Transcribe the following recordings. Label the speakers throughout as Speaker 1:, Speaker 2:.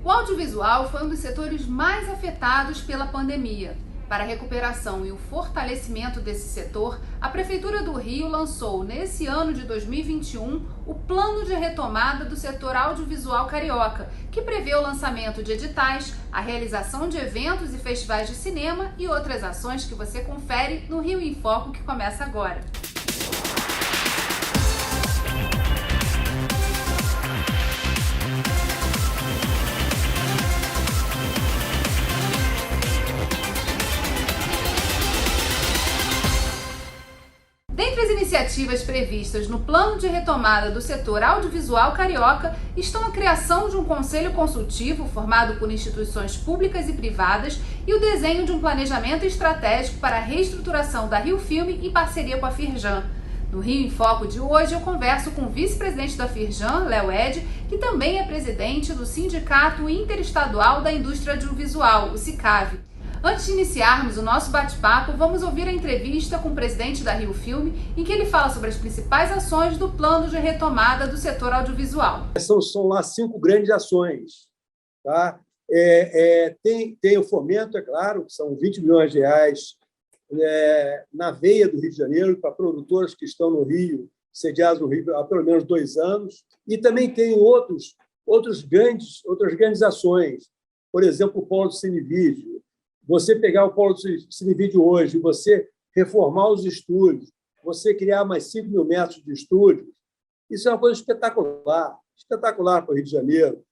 Speaker 1: O audiovisual foi um dos setores mais afetados pela pandemia. Para a recuperação e o fortalecimento desse setor, a Prefeitura do Rio lançou, nesse ano de 2021, o Plano de Retomada do Setor Audiovisual Carioca, que prevê o lançamento de editais, a realização de eventos e festivais de cinema e outras ações que você confere no Rio em Foco, que começa agora. Dentre as iniciativas previstas no Plano de Retomada do Setor Audiovisual Carioca estão a criação de um conselho consultivo formado por instituições públicas e privadas e o desenho de um planejamento estratégico para a reestruturação da Rio Filme em parceria com a Firjan. No Rio em Foco de hoje eu converso com o vice-presidente da Firjan, Léo Ed, que também é presidente do Sindicato Interestadual da Indústria Audiovisual, o SICAV. Antes de iniciarmos o nosso bate-papo, vamos ouvir a entrevista com o presidente da Rio Filme, em que ele fala sobre as principais ações do plano de retomada do setor audiovisual.
Speaker 2: São lá 5 grandes ações. Tá? Tem o fomento, é claro, que são 20 milhões de reais na veia do Rio de Janeiro, para produtores que estão no Rio, sediados no Rio há pelo menos 2 anos. E também tem outras grandes ações. Por exemplo, o Polo do Cinevídeo. Você pegar o Polo do Cinevídeo hoje, você reformar os estúdios, você criar mais 5 mil metros de estúdios, isso é uma coisa espetacular para o Rio de Janeiro.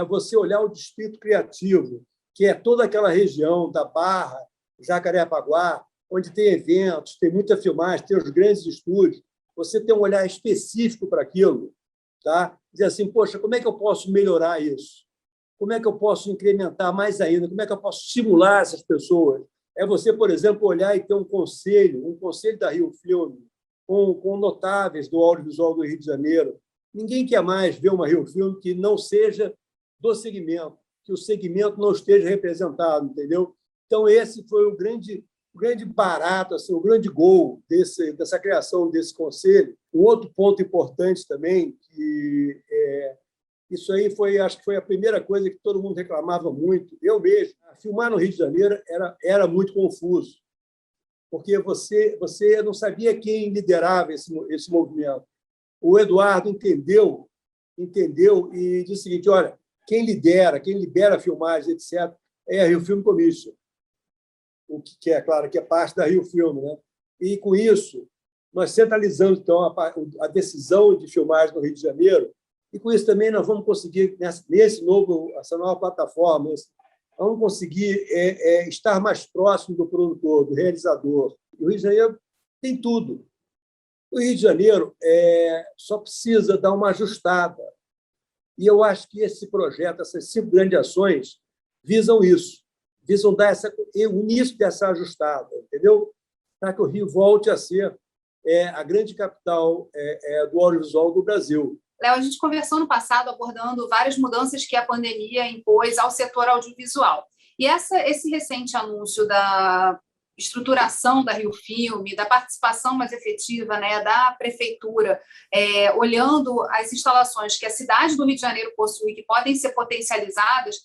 Speaker 2: Você olhar o Distrito Criativo, que é toda aquela região da Barra, Jacarepaguá, onde tem eventos, tem muita filmagem, tem os grandes estúdios, você tem um olhar específico para aquilo. Tá? Dizer assim, poxa, como é que eu posso melhorar isso? Como é que eu posso incrementar mais ainda? Como é que eu posso estimular essas pessoas? É você, por exemplo, olhar e ter um conselho da Rio Filme, com notáveis do audiovisual do Rio de Janeiro. Ninguém quer mais ver uma Rio Filme que não seja do segmento, que o segmento não esteja representado, entendeu? Então, esse foi o grande barato, assim, o grande gol dessa criação desse conselho. Um outro ponto importante também, que isso aí acho que foi a primeira coisa que todo mundo reclamava muito. Eu mesmo, filmar no Rio de Janeiro era muito confuso, porque você não sabia quem liderava esse movimento. O Eduardo entendeu e disse o seguinte: olha, quem libera filmagens, etc., é a Rio Film Commission, o que é, claro, que é parte da Rio Film, né? E, com isso, nós centralizamos então a decisão de filmagem no Rio de Janeiro. E, com isso, também nós vamos conseguir, essa nova plataforma, vamos conseguir estar mais próximo do produtor, do realizador. E o Rio de Janeiro tem tudo. O Rio de Janeiro só precisa dar uma ajustada. E eu acho que esse projeto, essas 5 grandes ações, visam isso, visam dar o início dessa ajustada, entendeu? Para que o Rio volte a ser a grande capital do audiovisual do Brasil.
Speaker 1: Léo, a gente conversou no passado abordando várias mudanças que a pandemia impôs ao setor audiovisual. E esse recente anúncio da estruturação da Rio Filme, da participação mais efetiva, né, da prefeitura, olhando as instalações que a cidade do Rio de Janeiro possui, que podem ser potencializadas,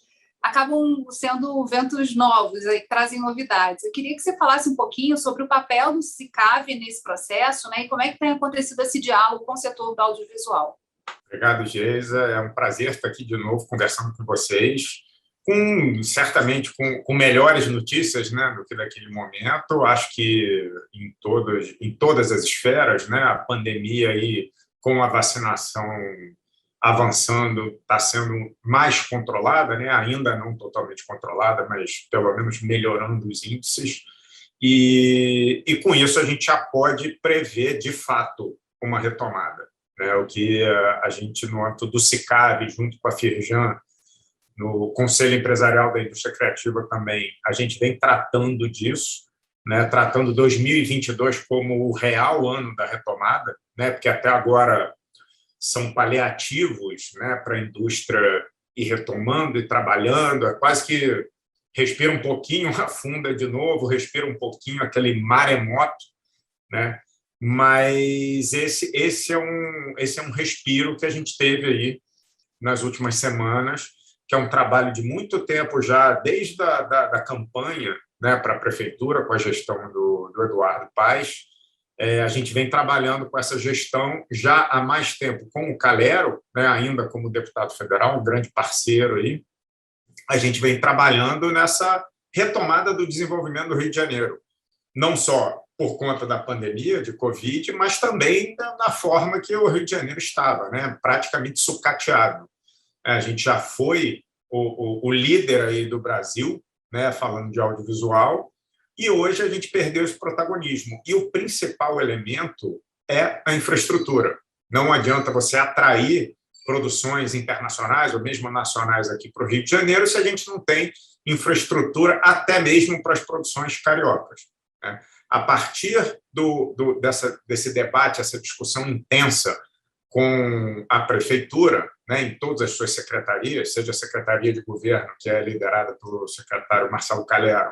Speaker 1: acabam sendo ventos novos, que trazem novidades. Eu queria que você falasse um pouquinho sobre o papel do SICAV nesse processo, né, e como é que tem acontecido esse diálogo com o setor do audiovisual.
Speaker 3: Obrigado, Geisa. É um prazer estar aqui de novo conversando com vocês, certamente com melhores notícias, né, do que daquele momento. Acho que em todas as esferas, né, a pandemia aí, com a vacinação avançando, está sendo mais controlada, né, ainda não totalmente controlada, mas pelo menos melhorando os índices. E com isso a gente já pode prever, de fato, uma retomada. O que a gente, no âmbito do SICAV, junto com a Firjan, no Conselho Empresarial da Indústria Criativa também, a gente vem tratando disso, né, tratando 2022 como o real ano da retomada, né, porque até agora são paliativos, né, para a indústria ir retomando e trabalhando, é quase que respira um pouquinho, afunda de novo, respira um pouquinho aquele maremoto, né? Mas esse é um respiro que a gente teve aí nas últimas semanas, que é um trabalho de muito tempo já, desde da campanha, né, para a prefeitura, com a gestão do Eduardo Paes. A gente vem trabalhando com essa gestão já há mais tempo com o Calero, né, ainda como deputado federal, um grande parceiro aí. A gente vem trabalhando nessa retomada do desenvolvimento do Rio de Janeiro, não só por conta da pandemia de Covid, mas também na forma que o Rio de Janeiro estava, né, praticamente sucateado. A gente já foi o líder aí do Brasil, né, falando de audiovisual, e hoje a gente perdeu esse protagonismo. E o principal elemento é a infraestrutura. Não adianta você atrair produções internacionais ou mesmo nacionais aqui para o Rio de Janeiro se a gente não tem infraestrutura até mesmo para as produções cariocas, né? A partir desse debate, essa discussão intensa com a prefeitura, né, em todas as suas secretarias, seja a Secretaria de Governo, que é liderada pelo secretário Marcelo Calero,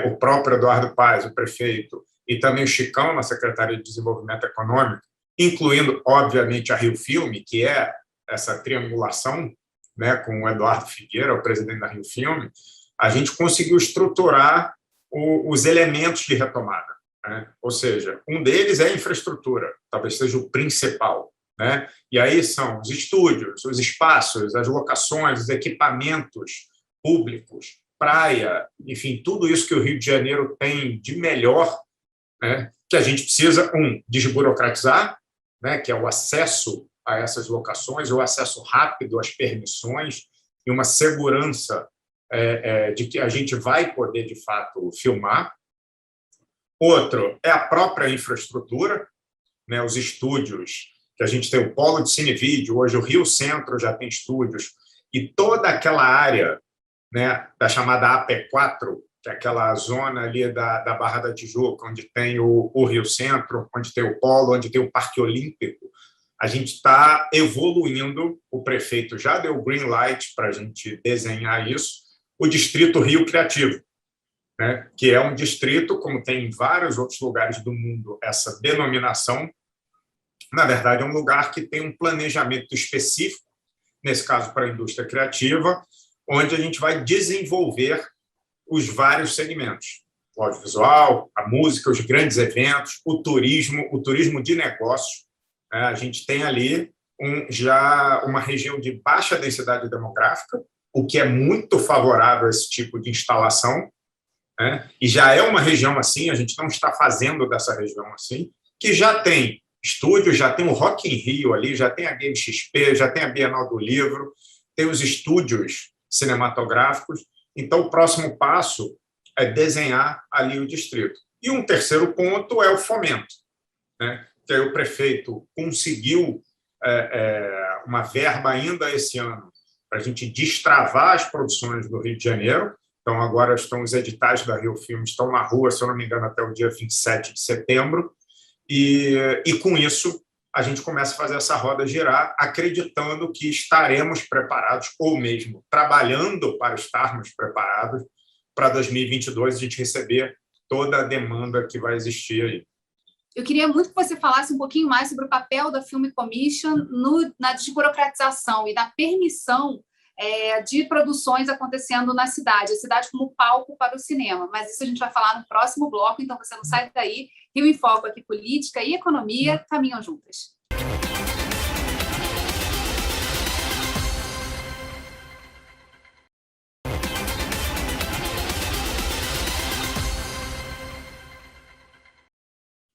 Speaker 3: o próprio Eduardo Paes, o prefeito, e também o Chicão, na Secretaria de Desenvolvimento Econômico, incluindo, obviamente, a Rio Filme, que é essa triangulação, né, com o Eduardo Figueira, o presidente da Rio Filme, a gente conseguiu estruturar os elementos de retomada, né? Ou seja, um deles é a infraestrutura, talvez seja o principal, né? E aí são os estúdios, os espaços, as locações, os equipamentos públicos, praia, enfim, tudo isso que o Rio de Janeiro tem de melhor, né, que a gente precisa, desburocratizar, né, que é o acesso a essas locações, o acesso rápido às permissões e uma segurança de que a gente vai poder, de fato, filmar. Outro é a própria infraestrutura, né, os estúdios, que a gente tem o Polo de Cinevídeo, hoje o Rio Centro já tem estúdios, e toda aquela área, né, da chamada AP4, que é aquela zona ali da Barra da Tijuca, onde tem o Rio Centro, onde tem o Polo, onde tem o Parque Olímpico. A gente está evoluindo, o prefeito já deu green light para a gente desenhar isso, o Distrito Rio Criativo, né, que é um distrito, como tem em vários outros lugares do mundo, essa denominação, na verdade, é um lugar que tem um planejamento específico, nesse caso para a indústria criativa, onde a gente vai desenvolver os vários segmentos, o audiovisual, a música, os grandes eventos, o turismo de negócios. A gente tem ali já uma região de baixa densidade demográfica, o que é muito favorável a esse tipo de instalação, né? E já é uma região assim, a gente não está fazendo dessa região assim, que já tem estúdios, já tem o Rock in Rio ali, já tem a Game XP, já tem a Bienal do Livro, tem os estúdios cinematográficos. Então, o próximo passo é desenhar ali o distrito. E um terceiro ponto é o fomento, né? Que aí o prefeito conseguiu uma verba ainda esse ano para a gente destravar as produções do Rio de Janeiro. Então, agora os editais da Rio Filmes estão na rua, se eu não me engano, até o dia 27 de setembro. E com isso, a gente começa a fazer essa roda girar, acreditando que estaremos preparados, ou mesmo trabalhando para estarmos preparados para 2022 a gente receber toda a demanda que vai existir aí.
Speaker 1: Eu queria muito que você falasse um pouquinho mais sobre o papel da Film Commission na desburocratização e na permissão de produções acontecendo na cidade, a cidade como palco para o cinema. Mas isso a gente vai falar no próximo bloco, então você não sai daí. Rio em Foco aqui, política e economia caminham juntas.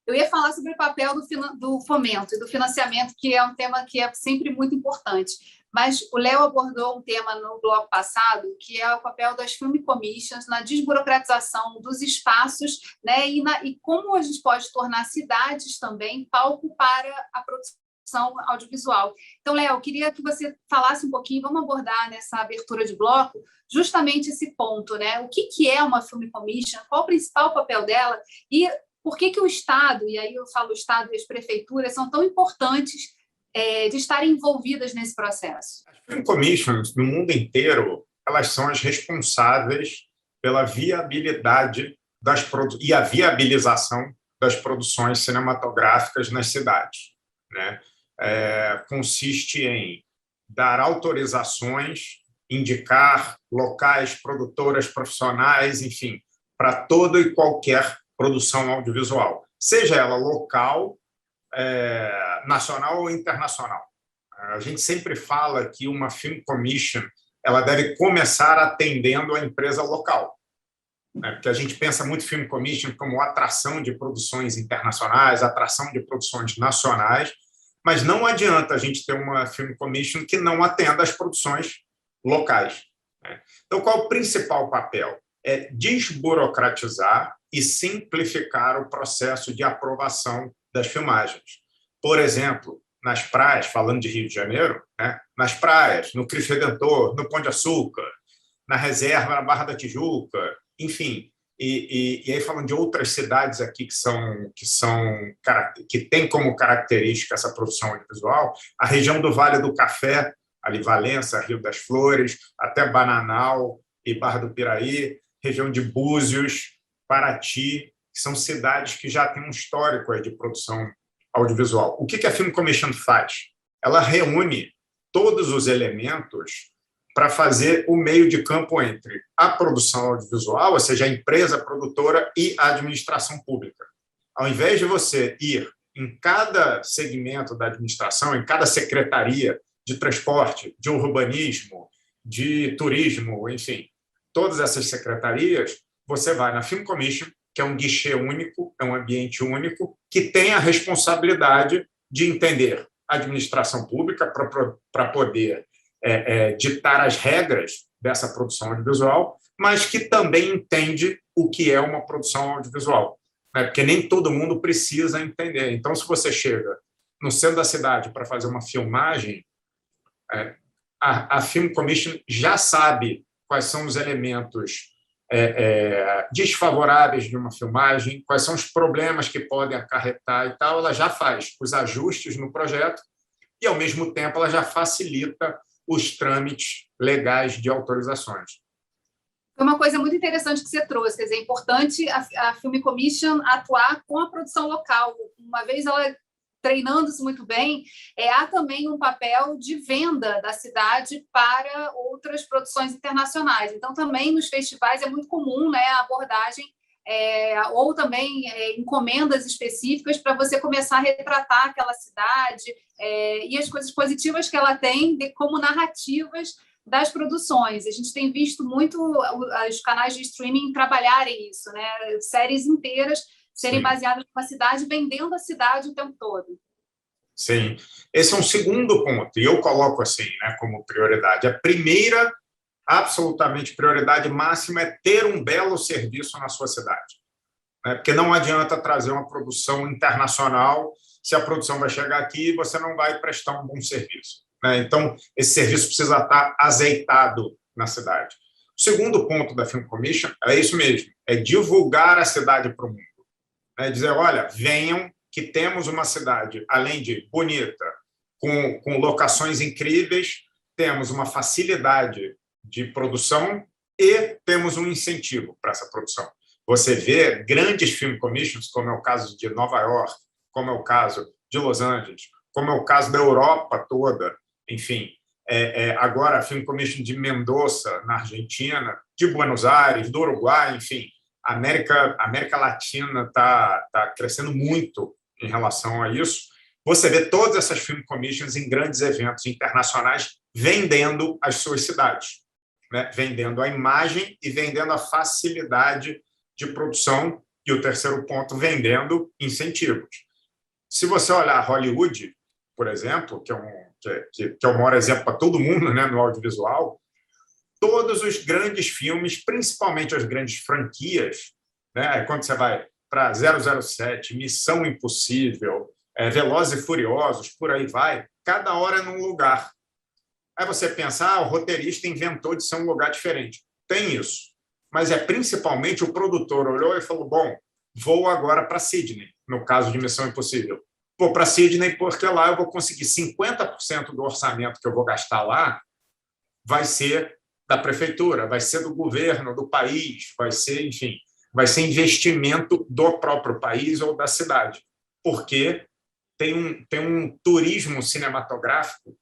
Speaker 1: Eu ia falar sobre o papel do fomento e do financiamento, que é um tema que é sempre muito importante. Mas o Léo abordou um tema no bloco passado, que é o papel das Film Commissions na desburocratização dos espaços, né, e como a gente pode tornar cidades também palco para a produção audiovisual. Então, Léo, eu queria que você falasse um pouquinho, vamos abordar nessa abertura de bloco justamente esse ponto, né? O que é uma Film Commission, qual o principal papel dela e por que o Estado, e aí eu falo o Estado e as prefeituras, são tão importantes de estarem envolvidas nesse processo?
Speaker 3: As Film Commissions, no mundo inteiro, elas são as responsáveis pela viabilidade e a viabilização das produções cinematográficas nas cidades, né? Consiste em dar autorizações indicar locais, produtoras, profissionais, enfim, para toda e qualquer produção audiovisual, seja ela local, nacional ou internacional. A gente sempre fala que uma Film Commission ela deve começar atendendo a empresa local, né? Porque a gente pensa muito Film Commission como atração de produções internacionais, atração de produções nacionais, mas não adianta a gente ter uma Film Commission que não atenda às produções locais, né? Então, qual é o principal papel? É desburocratizar e simplificar o processo de aprovação das filmagens. Por exemplo, nas praias, falando de Rio de Janeiro, né? Nas praias, no Cristo Redentor, no Pão de Açúcar, na reserva, na Barra da Tijuca, enfim. E aí falando de outras cidades aqui que têm como característica essa produção audiovisual, a região do Vale do Café, ali Valença, Rio das Flores, até Bananal e Barra do Piraí, região de Búzios, Paraty, que são cidades que já têm um histórico aí de produção audiovisual. O que a Film Commission faz? Ela reúne todos os elementos para fazer o meio de campo entre a produção audiovisual, ou seja, a empresa produtora e a administração pública. Ao invés de você ir em cada segmento da administração, em cada secretaria de transporte, de urbanismo, de turismo, enfim, todas essas secretarias, você vai na Film Commission, que é um guichê único, é um ambiente único, que tem a responsabilidade de entender a administração pública para poder ditar as regras dessa produção audiovisual, mas que também entende o que é uma produção audiovisual, né? Porque nem todo mundo precisa entender. Então, se você chega no centro da cidade para fazer uma filmagem, a Film Commission já sabe quais são os elementos desfavoráveis de uma filmagem, quais são os problemas que podem acarretar e tal, ela já faz os ajustes no projeto e, ao mesmo tempo, ela já facilita os trâmites legais de autorizações.
Speaker 1: Foi uma coisa muito interessante que você trouxe, quer dizer, é importante a Film Commission atuar com a produção local. Uma vez ela treinando-se muito bem, há também um papel de venda da cidade para outras produções internacionais. Então, também nos festivais é muito comum, né, a abordagem, ou também encomendas específicas para você começar a retratar aquela cidade e as coisas positivas que ela tem como narrativas das produções. A gente tem visto muito os canais de streaming trabalharem isso, né? Séries inteiras serem baseadas numa cidade, vendendo a cidade o tempo todo.
Speaker 3: Sim. Esse é um segundo ponto, e eu coloco assim, né, como prioridade. A primeira, absolutamente prioridade máxima, é ter um belo serviço na sua cidade, né? Porque não adianta trazer uma produção internacional se a produção vai chegar aqui e você não vai prestar um bom serviço, né? Então, esse serviço precisa estar azeitado na cidade. O segundo ponto da Film Commission é isso mesmo, é divulgar a cidade para o mundo. É dizer, olha, venham que temos uma cidade, além de bonita, com locações incríveis, temos uma facilidade de produção e temos um incentivo para essa produção. Você vê grandes film commissions, como é o caso de Nova York, como é o caso de Los Angeles, como é o caso da Europa toda, enfim. Agora a Film Commission de Mendoza, na Argentina, de Buenos Aires, do Uruguai, enfim. A América Latina está crescendo muito em relação a isso. Você vê todas essas film commissions em grandes eventos internacionais vendendo as suas cidades, né? Vendendo a imagem e vendendo a facilidade de produção. E o terceiro ponto, vendendo incentivos. Se você olhar Hollywood, por exemplo, que é o maior exemplo para todo mundo, né, no audiovisual, todos os grandes filmes, principalmente as grandes franquias, né? Quando você vai para 007, Missão Impossível, Velozes e Furiosos, por aí vai, cada hora é num lugar. Aí você pensa, o roteirista inventou de ser um lugar diferente. Tem isso. Mas principalmente o produtor olhou e falou, bom, vou agora para Sydney, no caso de Missão Impossível. Vou para Sydney porque lá eu vou conseguir 50% do orçamento que eu vou gastar lá vai ser da prefeitura, vai ser do governo, do país, vai ser, enfim, vai ser investimento do próprio país ou da cidade, porque tem um turismo cinematográfico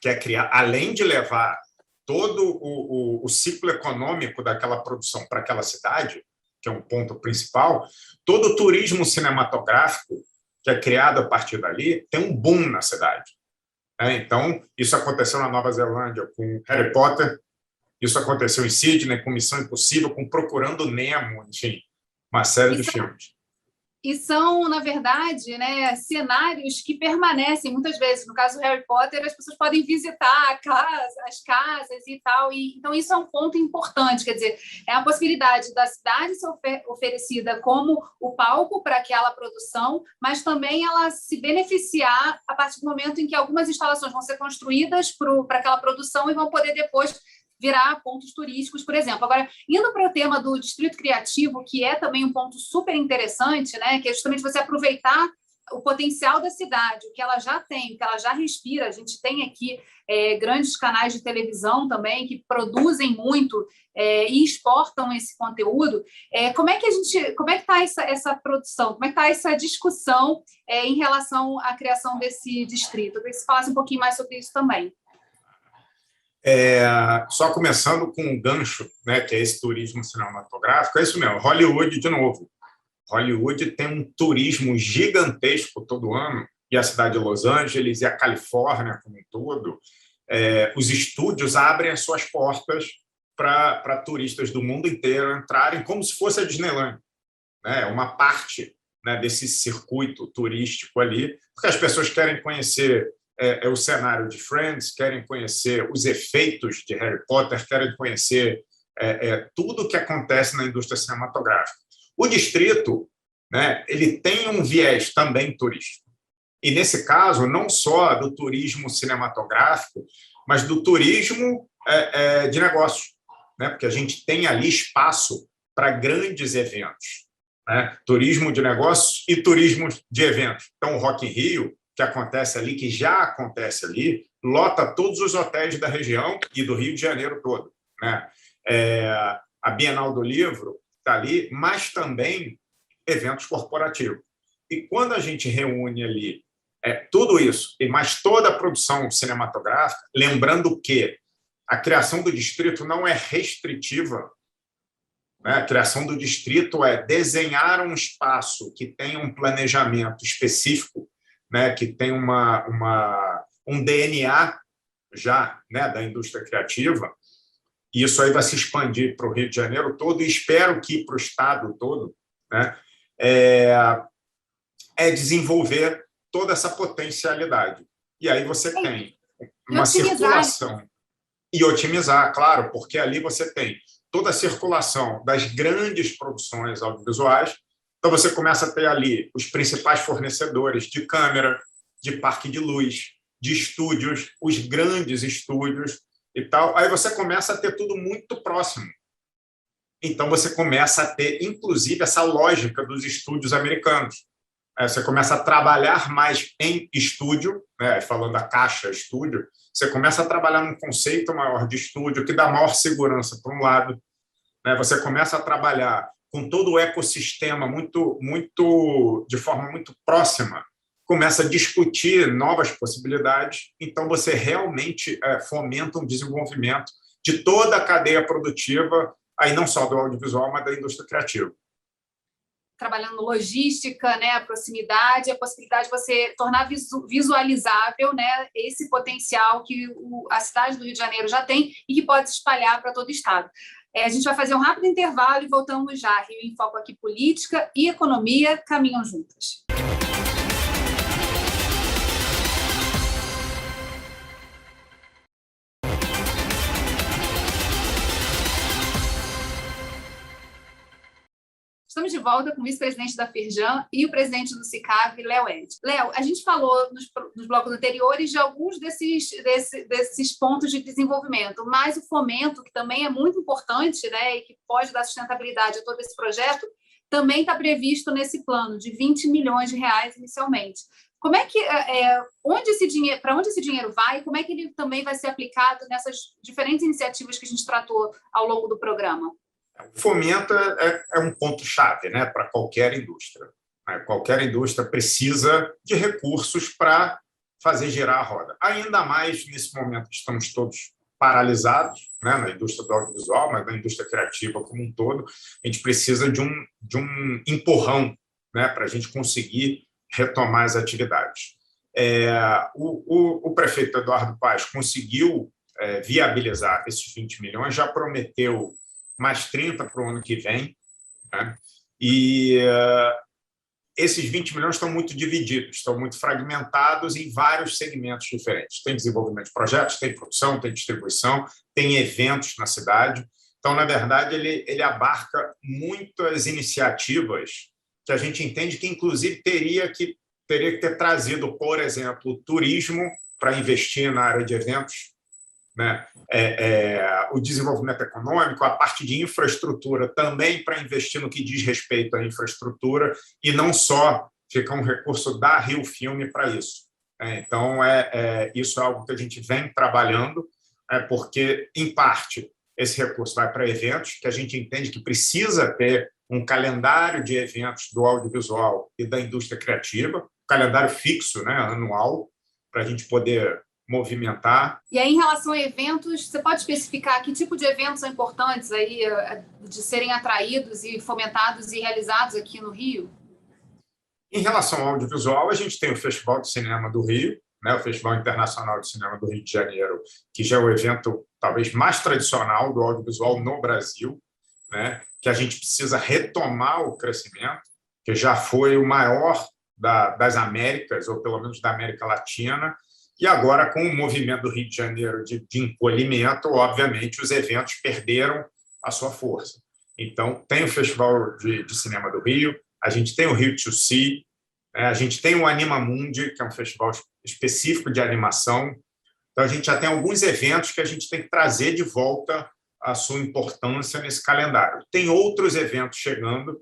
Speaker 3: que é criar, além de levar todo o ciclo econômico daquela produção para aquela cidade, que é um ponto principal, todo o turismo cinematográfico que é criado a partir dali tem um boom na cidade. Então, isso aconteceu na Nova Zelândia com Harry Potter, isso aconteceu em Sydney com Missão Impossível, com Procurando Nemo, enfim, uma série de filmes.
Speaker 1: E são, na verdade, né, cenários que permanecem muitas vezes. No caso do Harry Potter, as pessoas podem visitar as casas e tal. Então, isso é um ponto importante. Quer dizer, é a possibilidade da cidade ser oferecida como o palco para aquela produção, mas também ela se beneficiar a partir do momento em que algumas instalações vão ser construídas para aquela produção e vão poder depois virar pontos turísticos, por exemplo. Agora, indo para o tema do distrito criativo, que é também um ponto super interessante, né, que é justamente você aproveitar o potencial da cidade, o que ela já tem, o que ela já respira. A gente tem aqui grandes canais de televisão também que produzem muito e exportam esse conteúdo. Como é que está essa produção? Como é que está essa discussão em relação à criação desse distrito? Eu queria que você falasse um pouquinho mais sobre isso também.
Speaker 3: Só começando com um gancho, né, que é esse turismo cinematográfico, é isso mesmo, Hollywood de novo. Hollywood tem um turismo gigantesco todo ano, e a cidade de Los Angeles e a Califórnia como um todo, os estúdios abrem as suas portas para turistas do mundo inteiro entrarem como se fosse a Disneyland, né, uma parte, né, desse circuito turístico ali, porque as pessoas querem conhecer o cenário de Friends, querem conhecer os efeitos de Harry Potter, querem conhecer tudo o que acontece na indústria cinematográfica. O distrito, né, ele tem um viés também turístico. E, nesse caso, não só do turismo cinematográfico, mas do turismo de negócios, né, porque a gente tem ali espaço para grandes eventos, né, turismo de negócios e turismo de eventos. Então, o Rock in Rio, que acontece ali, que já acontece ali, lota todos os hotéis da região e do Rio de Janeiro todo, né? A Bienal do Livro está ali, mas também eventos corporativos. E quando a gente reúne ali tudo isso, e mais toda a produção cinematográfica, lembrando que a criação do distrito não é restritiva, né? A criação do distrito é desenhar um espaço que tenha um planejamento específico, né, que tem um DNA já, né, da indústria criativa, e isso aí vai se expandir para o Rio de Janeiro todo, e espero que para o estado todo, né, desenvolver toda essa potencialidade. E aí você tem uma circulação. E otimizar, claro, porque ali você tem toda a circulação das grandes produções audiovisuais. Então, você começa a ter ali os principais fornecedores de câmera, de parque de luz, de estúdios, os grandes estúdios e tal. Aí você começa a ter tudo muito próximo. Então, você começa a ter, inclusive, essa lógica dos estúdios americanos. Você começa a trabalhar mais em estúdio, né? Falando da caixa estúdio, você começa a trabalhar num conceito maior de estúdio, que dá maior segurança, por um lado, né? Você começa a trabalhar com todo o ecossistema de forma muito próxima, começa a discutir novas possibilidades, então você realmente fomenta um desenvolvimento de toda a cadeia produtiva, aí não só do audiovisual, mas da indústria criativa.
Speaker 1: Trabalhando logística, né, a proximidade, a possibilidade de você tornar visualizável, né, esse potencial que a cidade do Rio de Janeiro já tem e que pode se espalhar para todo o estado. A gente vai fazer um rápido intervalo e voltamos já. Rio em Foco aqui, política e economia caminham juntas. Estamos de volta com o vice-presidente da Firjan e o presidente do SICAV, Léo Ed. Léo, a gente falou nos blocos anteriores de alguns desses pontos de desenvolvimento, mas o fomento, que também é muito importante, né, e que pode dar sustentabilidade a todo esse projeto, também está previsto nesse plano de 20 milhões de reais inicialmente. Como é que, para onde esse dinheiro vai e como é que ele também vai ser aplicado nessas diferentes iniciativas que a gente tratou ao longo do programa?
Speaker 3: O fomento é um ponto-chave, né, para qualquer indústria. Qualquer indústria precisa de recursos para fazer girar a roda. Ainda mais nesse momento que estamos todos paralisados, né, na indústria do audiovisual, mas na indústria criativa como um todo. A gente precisa de um empurrão, né, para a gente conseguir retomar as atividades. O prefeito Eduardo Paes conseguiu viabilizar esses 20 milhões, já prometeu mais 30 para o ano que vem, né? E esses 20 milhões estão muito divididos, estão muito fragmentados em vários segmentos diferentes. Tem desenvolvimento de projetos, tem produção, tem distribuição, tem eventos na cidade. Então, na verdade, ele abarca muitas iniciativas que a gente entende que, inclusive, teria que ter trazido, por exemplo, o turismo para investir na área de eventos, né? O desenvolvimento econômico, a parte de infraestrutura também para investir no que diz respeito à infraestrutura e não só ficar um recurso da Rio Filme para isso. Então, isso é algo que a gente vem trabalhando, porque, em parte, esse recurso vai para eventos, que a gente entende que precisa ter um calendário de eventos do audiovisual e da indústria criativa, calendário fixo, né, anual, para a gente poder movimentar.
Speaker 1: E aí, em relação a eventos, você pode especificar que tipo de eventos são importantes aí de serem atraídos e fomentados e realizados aqui no Rio?
Speaker 3: Em relação ao audiovisual, a gente tem o Festival de Cinema do Rio, né, o Festival Internacional de Cinema do Rio de Janeiro, que já é o evento talvez mais tradicional do audiovisual no Brasil, né, que a gente precisa retomar o crescimento, que já foi o maior das Américas, ou pelo menos da América Latina, e agora, com o movimento do Rio de Janeiro de encolhimento, obviamente, os eventos perderam a sua força. Então, tem o Festival de Cinema do Rio, a gente tem o Rio to See, a gente tem o Anima Mundi, que é um festival específico de animação. Então, a gente já tem alguns eventos que a gente tem que trazer de volta a sua importância nesse calendário. Tem outros eventos chegando,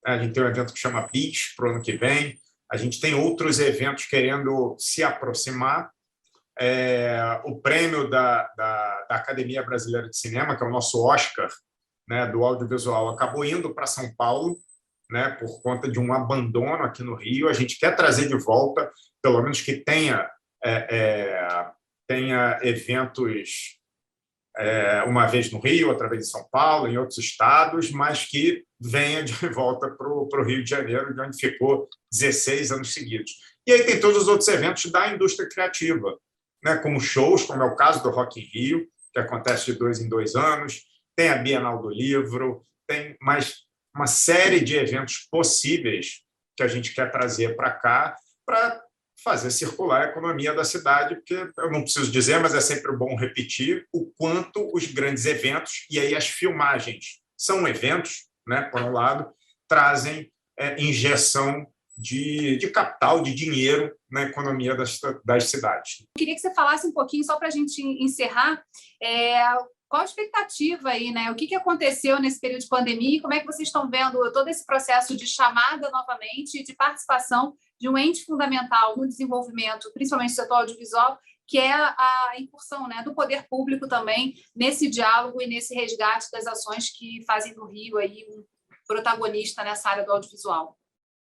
Speaker 3: a gente tem um evento que chama BIS para o ano que vem, a gente tem outros eventos querendo se aproximar. O prêmio da Academia Brasileira de Cinema, que é o nosso Oscar, né, do audiovisual, acabou indo para São Paulo, né, por conta de um abandono aqui no Rio. A gente quer trazer de volta, pelo menos que tenha eventos uma vez no Rio, outra vez em São Paulo, em outros estados, mas que venha de volta para o Rio de Janeiro, de onde ficou 16 anos seguidos. E aí tem todos os outros eventos da indústria criativa, né, como shows, como é o caso do Rock in Rio, que acontece de 2 em 2 anos, tem a Bienal do Livro, tem mais uma série de eventos possíveis que a gente quer trazer para cá para fazer circular a economia da cidade, porque eu não preciso dizer, mas é sempre bom repetir o quanto os grandes eventos, e aí as filmagens são eventos, né, por um lado, trazem injeção de capital, de dinheiro na economia das cidades.
Speaker 1: Eu queria que você falasse um pouquinho, só para a gente encerrar, qual a expectativa aí, né? O que aconteceu nesse período de pandemia e como é que vocês estão vendo todo esse processo de chamada novamente, de participação de um ente fundamental no desenvolvimento, principalmente do setor audiovisual, que é a incursão, né, do poder público também nesse diálogo e nesse resgate das ações que fazem do Rio aí um protagonista nessa área do audiovisual.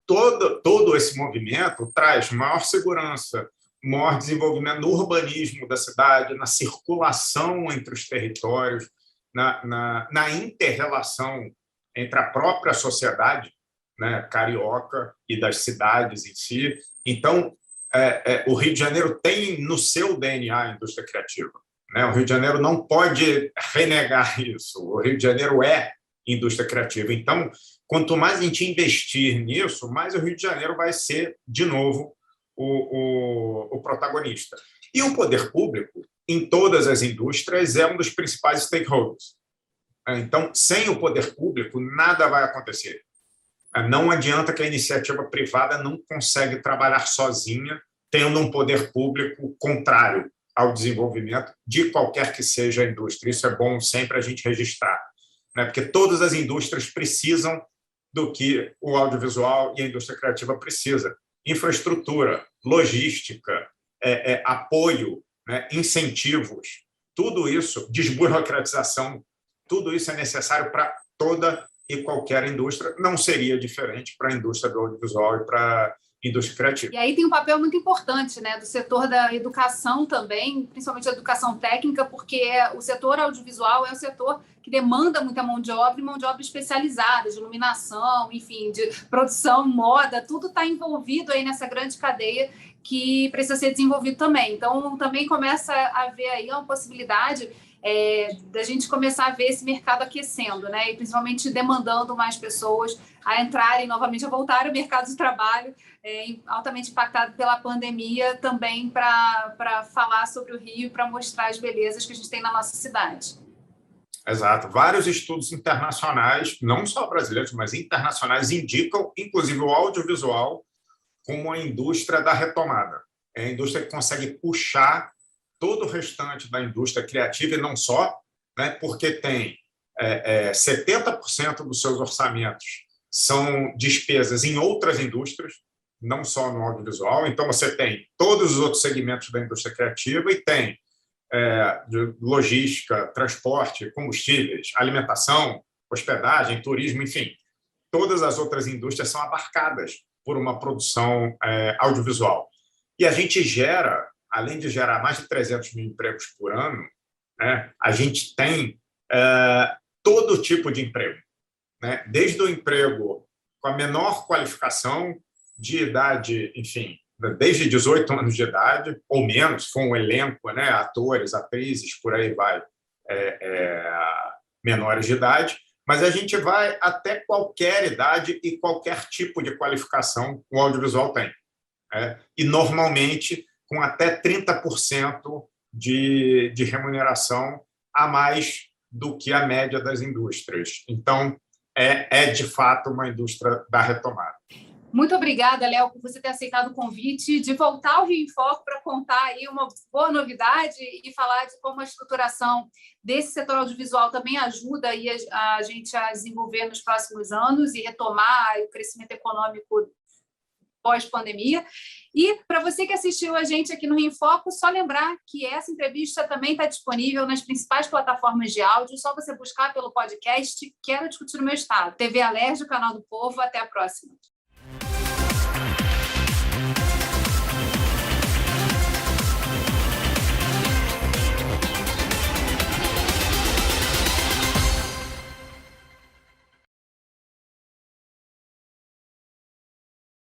Speaker 3: Todo esse movimento traz maior segurança, maior desenvolvimento no urbanismo da cidade, na circulação entre os territórios, na inter-relação entre a própria sociedade, né, carioca e das cidades em si. Então, o Rio de Janeiro tem no seu DNA a indústria criativa, né? O Rio de Janeiro não pode renegar isso. O Rio de Janeiro é indústria criativa. Então, quanto mais a gente investir nisso, mais o Rio de Janeiro vai ser, de novo, o protagonista. E o poder público, em todas as indústrias, é um dos principais stakeholders. Então, sem o poder público, nada vai acontecer. Não adianta que a iniciativa privada não consegue trabalhar sozinha, tendo um poder público contrário ao desenvolvimento de qualquer que seja a indústria. Isso é bom sempre a gente registrar, né? Porque todas as indústrias precisam do que o audiovisual e a indústria criativa precisa. Infraestrutura, logística, apoio, né, incentivos, tudo isso, desburocratização, tudo isso é necessário para toda e qualquer indústria. Não seria diferente para a indústria do audiovisual e para a indústria criativa.
Speaker 1: E aí tem um papel muito importante, né, do setor da educação também, principalmente a educação técnica, porque o setor audiovisual é um setor que demanda muita mão de obra e mão de obra especializada, de iluminação, enfim, de produção, moda, tudo está envolvido aí nessa grande cadeia que precisa ser desenvolvido também. Então, também começa a haver aí uma possibilidade da gente começar a ver esse mercado aquecendo, né? E principalmente demandando mais pessoas a entrarem novamente, a voltar ao mercado de trabalho, altamente impactado pela pandemia, também para falar sobre o Rio e para mostrar as belezas que a gente tem na nossa cidade.
Speaker 3: Exato. Vários estudos internacionais, não só brasileiros, mas internacionais, indicam, inclusive, o audiovisual como a indústria da retomada. É a indústria que consegue puxar todo o restante da indústria criativa e não só, né, porque tem 70% dos seus orçamentos são despesas em outras indústrias, não só no audiovisual. Então, você tem todos os outros segmentos da indústria criativa e tem de logística, transporte, combustíveis, alimentação, hospedagem, turismo, enfim. Todas as outras indústrias são abarcadas por uma produção audiovisual. E a gente gera, além de gerar mais de 300 mil empregos por ano, né, a gente tem todo tipo de emprego, né? Desde o emprego com a menor qualificação, de idade, enfim, desde 18 anos de idade, ou menos, se for um elenco, né, atores, atrizes, por aí vai, menores de idade, mas a gente vai até qualquer idade e qualquer tipo de qualificação o audiovisual tem. E, normalmente, com até 30% de remuneração a mais do que a média das indústrias. Então, de fato, uma indústria da retomada.
Speaker 1: Muito obrigada, Léo, por você ter aceitado o convite de voltar ao Rio em Foco para contar aí uma boa novidade e falar de como a estruturação desse setor audiovisual também ajuda aí a gente a desenvolver nos próximos anos e retomar o crescimento econômico pós-pandemia. E para você que assistiu a gente aqui no Rio em Foco, só lembrar que essa entrevista também está disponível nas principais plataformas de áudio, só você buscar pelo podcast Quero Discutir o Meu Estado. TV Alerj, o canal do Povo. Até a próxima.